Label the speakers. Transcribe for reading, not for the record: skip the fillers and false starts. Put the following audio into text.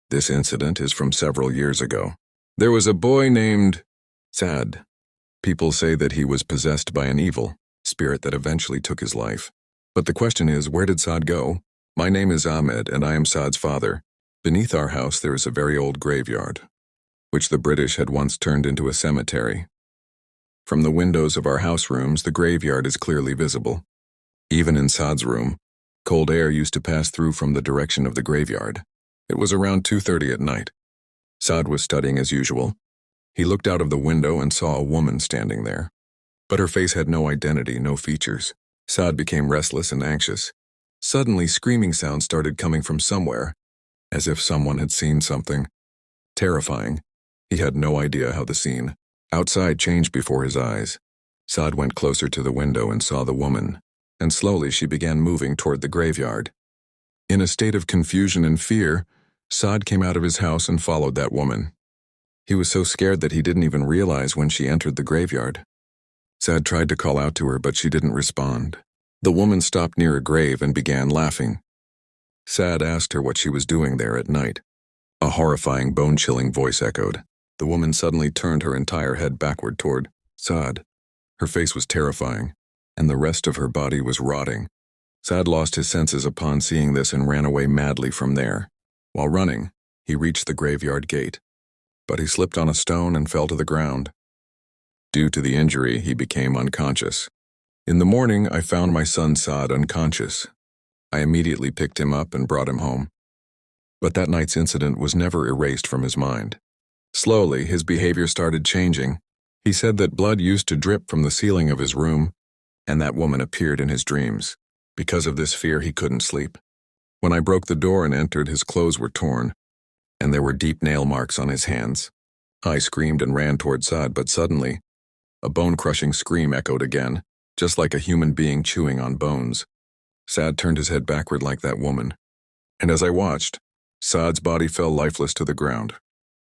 Speaker 1: This incident is from several years ago. There was a boy named Saad. People say that he was possessed by an evil spirit that eventually took his life. But the question is, where did Saad go? My name is Ahmed, and I am Saad's father. Beneath our house there is a very old graveyard, which the British had once turned into a cemetery. From the windows of our house rooms, the graveyard is clearly visible. Even in Saad's room, cold air used to pass through from the direction of the graveyard. It was around 2:30 at night. Saad was studying as usual. He looked out of the window and saw a woman standing there. But her face had no identity, no features. Saad became restless and anxious. Suddenly, screaming sounds started coming from somewhere, as if someone had seen something. Terrifying. He had no idea how the scene outside changed before his eyes. Saad went closer to the window and saw the woman, and slowly she began moving toward the graveyard. In a state of confusion and fear, Saad came out of his house and followed that woman. He was so scared that he didn't even realize when she entered the graveyard. Saad tried to call out to her, but she didn't respond. The woman stopped near a grave and began laughing. Saad asked her what she was doing there at night. A horrifying, bone-chilling voice echoed. The woman suddenly turned her entire head backward toward Saad. Her face was terrifying, and the rest of her body was rotting. Saad lost his senses upon seeing this and ran away madly from there. While running, he reached the graveyard gate, but he slipped on a stone and fell to the ground. Due to the injury, he became unconscious. In the morning, I found my son Saad unconscious. I immediately picked him up and brought him home. But that night's incident was never erased from his mind. Slowly, his behavior started changing. He said that blood used to drip from the ceiling of his room, and that woman appeared in his dreams. Because of this fear, he couldn't sleep. When I broke the door and entered, his clothes were torn, and there were deep nail marks on his hands. I screamed and ran toward Saad, but suddenly, a bone-crushing scream echoed again, just like a human being chewing on bones. Saad turned his head backward like that woman, and as I watched, Saad's body fell lifeless to the ground.